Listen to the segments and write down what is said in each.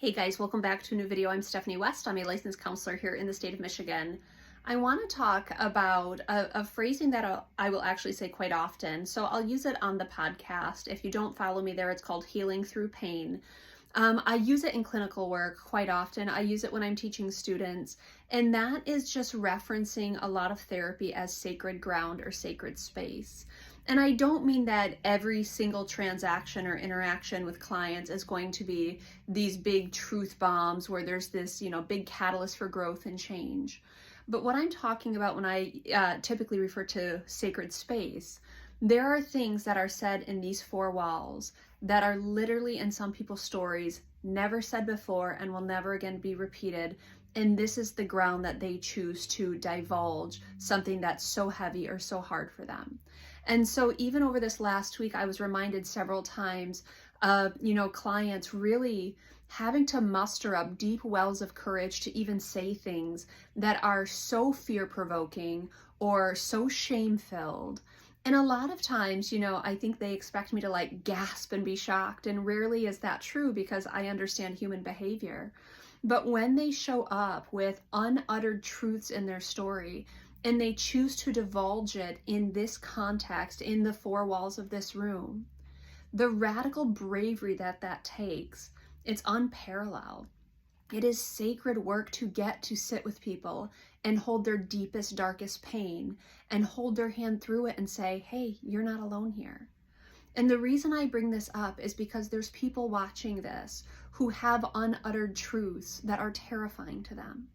Hey guys, welcome back to a new video. I'm Stephanie West. I'm a licensed counselor here in the state of Michigan. I want to talk about a phrasing that I will actually say quite often. So I'll use it on the podcast. If you don't follow me there, it's called Healing Through Pain. I use it in clinical work quite often. I use it when I'm teaching students, and that is just referencing a lot of therapy as sacred ground or sacred space. And I don't mean that every single transaction or interaction with clients is going to be these big truth bombs where there's this, big catalyst for growth and change. But what I'm talking about when I typically refer to sacred space, there are things that are said in these four walls that are literally in some people's stories never said before and will never again be repeated. And this is the ground that they choose to divulge something that's so heavy or so hard for them. And so even over this last week, I was reminded several times of, clients really having to muster up deep wells of courage to even say things that are so fear-provoking or so shame-filled. And a lot of times, I think they expect me to gasp and be shocked. And rarely is that true because I understand human behavior. But when they show up with unuttered truths in their story, and they choose to divulge it in this context, in the four walls of this room, the radical bravery that takes, it's unparalleled. It is sacred work to get to sit with people and hold their deepest, darkest pain and hold their hand through it and say, hey, you're not alone here. And the reason I bring this up is because there's people watching this who have unuttered truths that are terrifying to them.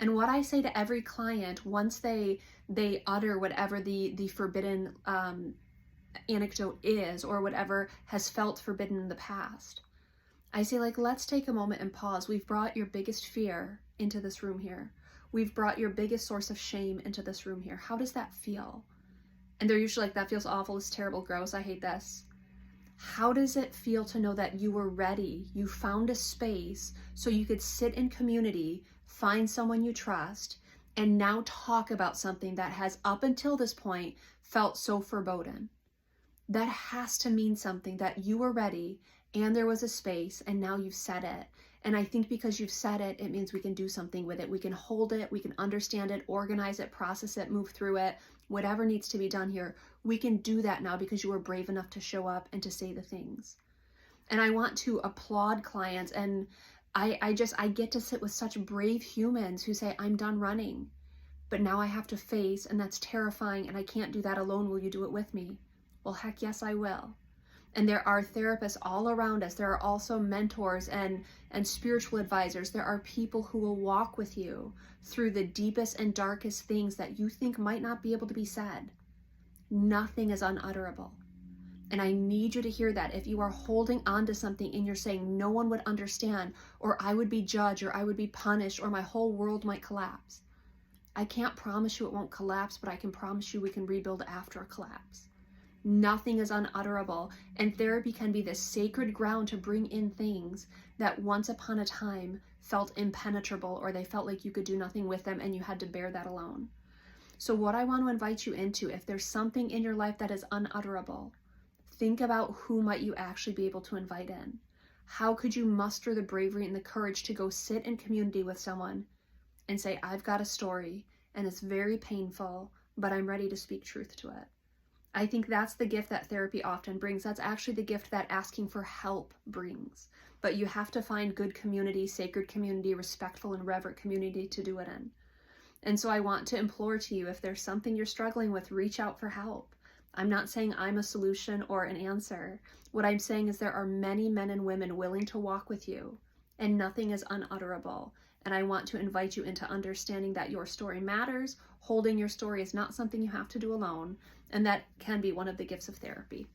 And what I say to every client once they utter whatever the forbidden anecdote is or whatever has felt forbidden in the past, I say, let's take a moment and pause. We've brought your biggest fear into this room here. We've brought your biggest source of shame into this room here. How does that feel? And they're usually like, that feels awful, it's terrible, gross, I hate this. How does it feel to know that you were ready? You found a space so you could sit in community, find someone you trust, and now talk about something that has up until this point felt so foreboding. That has to mean something, that you were ready and there was a space and now you've said it. And I think because you've said it, it means we can do something with it. We can hold it, we can understand it, organize it, process it, move through it, whatever needs to be done here. We can do that now because you were brave enough to show up and to say the things. And I want to applaud clients, and I get to sit with such brave humans who say, I'm done running, but now I have to face, and that's terrifying, and I can't do that alone. Will you do it with me? Well, heck yes, I will. And there are therapists all around us. There are also mentors and spiritual advisors. There are people who will walk with you through the deepest and darkest things that you think might not be able to be said. Nothing is unutterable. And I need you to hear that. If you are holding on to something and you're saying no one would understand, or I would be judged, or I would be punished, or my whole world might collapse, I can't promise you it won't collapse, but I can promise you we can rebuild after a collapse. Nothing is unutterable, and therapy can be this sacred ground to bring in things that once upon a time felt impenetrable, or they felt like you could do nothing with them and you had to bear that alone. So what I want to invite you into, if there's something in your life that is unutterable, think about who might you actually be able to invite in. How could you muster the bravery and the courage to go sit in community with someone and say, I've got a story and it's very painful, but I'm ready to speak truth to it. I think that's the gift that therapy often brings. That's actually the gift that asking for help brings. But you have to find good community, sacred community, respectful and reverent community to do it in. And so I want to implore to you, if there's something you're struggling with, reach out for help. I'm not saying I'm a solution or an answer. What I'm saying is there are many men and women willing to walk with you, and nothing is unutterable. And I want to invite you into understanding that your story matters. Holding your story is not something you have to do alone, and that can be one of the gifts of therapy.